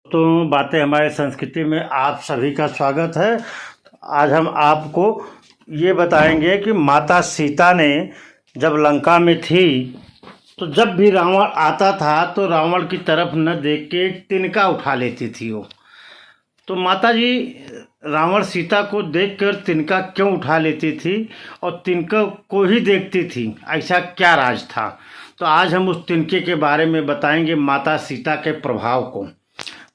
तो बातें हमारे संस्कृति में आप सभी का स्वागत है। आज हम आपको ये बताएंगे कि माता सीता ने जब लंका में थी तो जब भी रावण आता था तो रावण की तरफ न देख के एक तिनका उठा लेती थी वो। तो माता जी रावण सीता को देखकर तिनका क्यों उठा लेती थी और तिनका को ही देखती थी, ऐसा क्या राज था। तो आज हम उस तिनके के बारे में बताएंगे, माता सीता के प्रभाव को।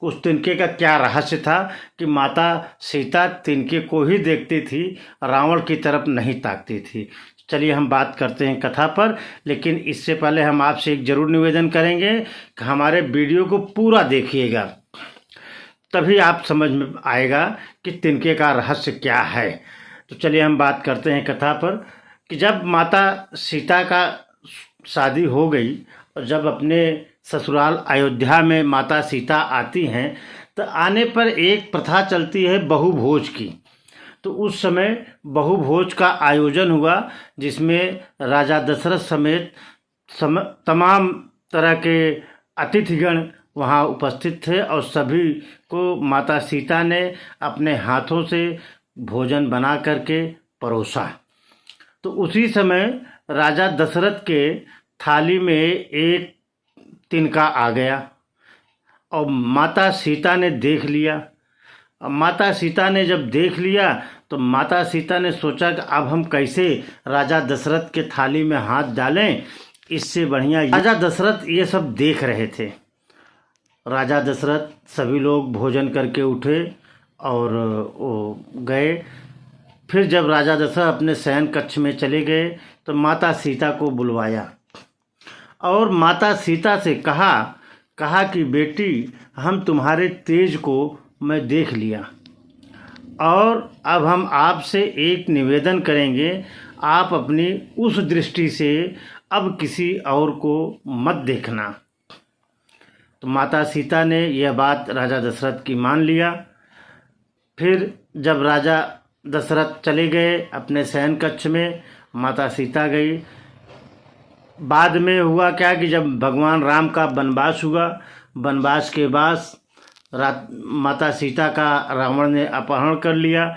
उस तिनके का क्या रहस्य था कि माता सीता तिनके को ही देखती थी, रावण की तरफ नहीं ताकती थी। चलिए हम बात करते हैं कथा पर, लेकिन इससे पहले हम आपसे एक ज़रूर निवेदन करेंगे कि हमारे वीडियो को पूरा देखिएगा, तभी आप समझ में आएगा कि तिनके का रहस्य क्या है। तो चलिए हम बात करते हैं कथा पर कि जब माता सीता का शादी हो गई और जब अपने ससुराल अयोध्या में माता सीता आती हैं तो आने पर एक प्रथा चलती है बहु भोज की। तो उस समय बहु भोज का आयोजन हुआ जिसमें राजा दशरथ समेत तमाम तरह के अतिथिगण वहाँ उपस्थित थे और सभी को माता सीता ने अपने हाथों से भोजन बना करके परोसा। तो उसी समय राजा दशरथ के थाली में एक तिनका आ गया और माता सीता ने देख लिया। अब माता सीता ने जब देख लिया तो माता सीता ने सोचा कि अब हम कैसे राजा दशरथ के थाली में हाथ डालें, इससे बढ़िया। राजा दशरथ ये सब देख रहे थे। राजा दशरथ सभी लोग भोजन करके उठे और वो गए। फिर जब राजा दशरथ अपने शयन कक्ष में चले गए तो माता सीता को बुलवाया और माता सीता से कहा कि बेटी, हम तुम्हारे तेज को मैं देख लिया और अब हम आपसे एक निवेदन करेंगे, आप अपनी उस दृष्टि से अब किसी और को मत देखना। तो माता सीता ने यह बात राजा दशरथ की मान लिया। फिर जब राजा दशरथ चले गए अपने शयन कक्ष में, माता सीता गई। बाद में हुआ क्या कि जब भगवान राम का वनवास हुआ, वनवास के बाद माता सीता का रावण ने अपहरण कर लिया।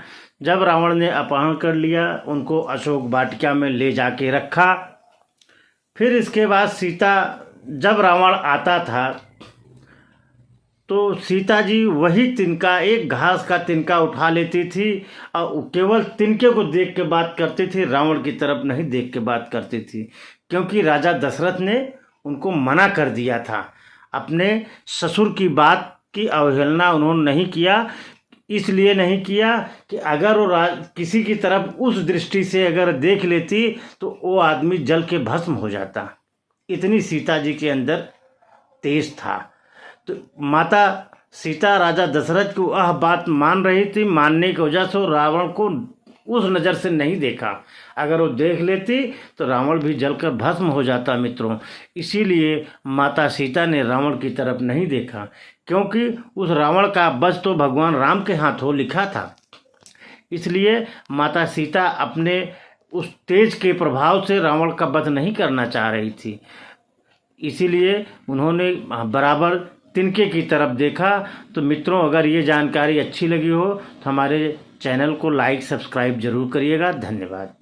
जब रावण ने अपहरण कर लिया उनको अशोक वाटिका में ले जाके रखा। फिर इसके बाद सीता, जब रावण आता था तो सीता जी वही तिनका, एक घास का तिनका उठा लेती थी और केवल तिनके को देख के बात करती थी, रावण की तरफ नहीं देख के बात करती थी, क्योंकि राजा दशरथ ने उनको मना कर दिया था। अपने ससुर की बात की अवहेलना उन्होंने नहीं किया, इसलिए नहीं किया कि अगर वो किसी की तरफ उस दृष्टि से अगर देख लेती तो वो आदमी जल के भस्म हो जाता। इतनी सीता जी के अंदर तेज था। तो माता सीता राजा दशरथ को वह बात मान रही थी, मानने की वजह से रावण को उस नज़र से नहीं देखा। अगर वो देख लेती तो रावण भी जलकर भस्म हो जाता मित्रों। इसीलिए माता सीता ने रावण की तरफ नहीं देखा, क्योंकि उस रावण का वध तो भगवान राम के हाथों लिखा था। इसलिए माता सीता अपने उस तेज के प्रभाव से रावण का वध नहीं करना चाह रही थी। इसीलिए उन्होंने बराबर तिनके की तरफ देखा। तो मित्रों, अगर ये जानकारी अच्छी लगी हो तो हमारे चैनल को लाइक सब्सक्राइब जरूर करिएगा। धन्यवाद।